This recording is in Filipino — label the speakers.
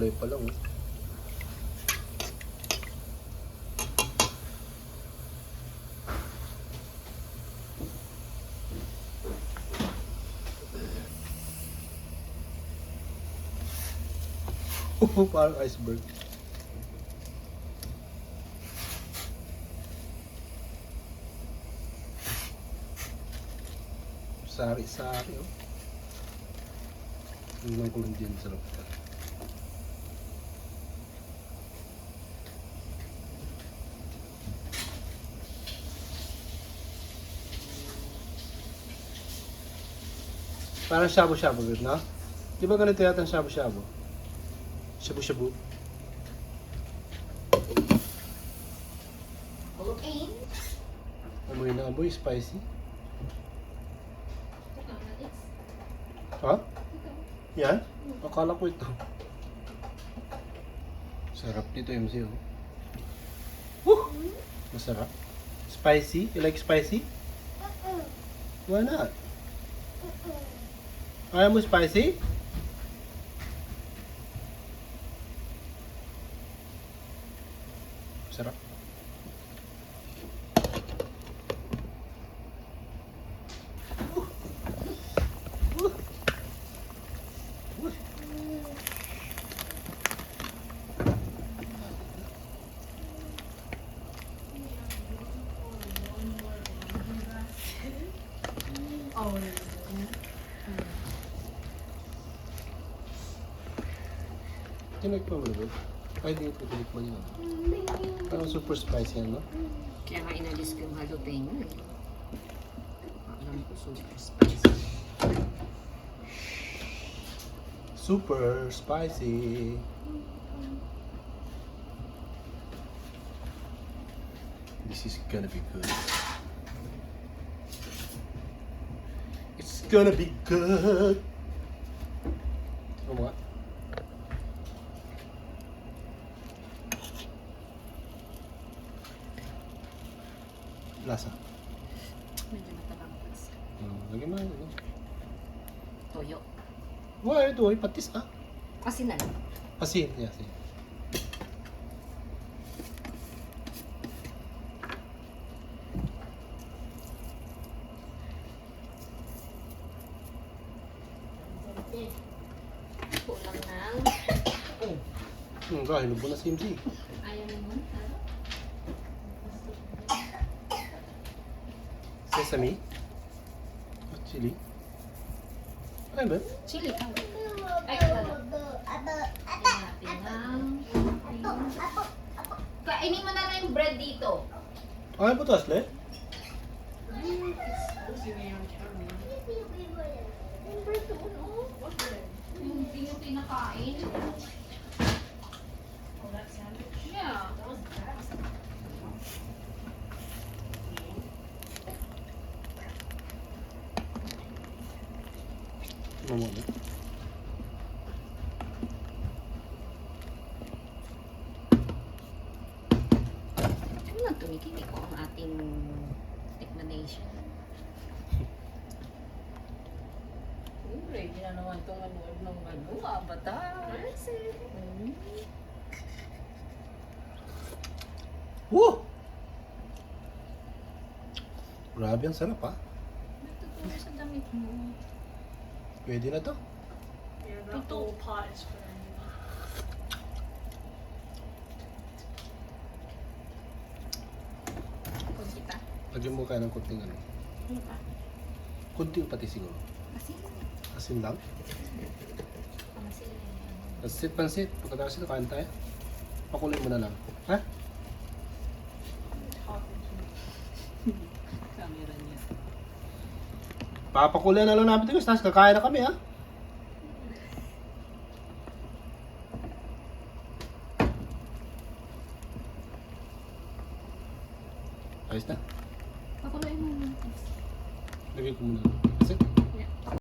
Speaker 1: kulay pa lang. Oh, parang iceberg. Sari-sari, oh. Tingnan ko rin dyan, sarap. Parang shabu-shabu, no? Di ba ganito yata ang shabu-shabu? Shabu-shabu. Amoy na amoy, spicy. Ha? Yan? Akala ko ito. Sarap dito, MC. Oh. Woo! Masarap. Spicy? You like spicy? Why not? Ayaw mo spicy? Sarap. Tinikman mo na ba? Ay, di ko tinikman yun. Parang super spicy yan, no?
Speaker 2: Kaya nga inalis ko yung jalapeno eh. Alam ko super spicy.
Speaker 1: Super spicy. This is gonna be good. It's gonna be good. Ano nga? Lasa.
Speaker 2: Medyo matabang patis.
Speaker 1: Lagyan mo na.
Speaker 2: Toyo.
Speaker 1: Why ito? Ay, patis ah.
Speaker 2: Kasi na lang.
Speaker 1: Asin. Yeah, asin.
Speaker 2: Kulang ng...
Speaker 1: Kahit lubo na si MC.
Speaker 2: Ayaw mo?
Speaker 1: Sesame. At chili. Ano ba?
Speaker 2: Chili. Ay, wala. Natin ng... Kainin mo na lang yung bread dito.
Speaker 1: Ano po ito, Asle?
Speaker 2: Yung hindi nyo kinakain. Yeah.
Speaker 1: Ano mo na?
Speaker 2: Ano lang tumikinig ko ang ating explanation. Ready na naman itong manood ng Avatar.
Speaker 1: Woo! Grabe, ang sarap ah.
Speaker 2: Natutuwa sa damit mo.
Speaker 1: Pwede na to.
Speaker 3: Yeah, the whole pot is for me.
Speaker 2: Kunti pa.
Speaker 1: Lagyan mo kaya ng kunting ano.
Speaker 2: Ano pa?
Speaker 1: Kunting pati siguro.
Speaker 2: Kasi,
Speaker 1: Asin lang.
Speaker 2: pamasin na yan.
Speaker 1: Pansit, pansit. Pagkatapos ito, kain tayo. Pakulay mo na lang. Ha?
Speaker 2: Camera niya.
Speaker 1: Papakulay na lang namin ito. Tapos kakain na kami ha. Ayos na.
Speaker 2: Pakulay mo muna.
Speaker 1: Lagay ko muna.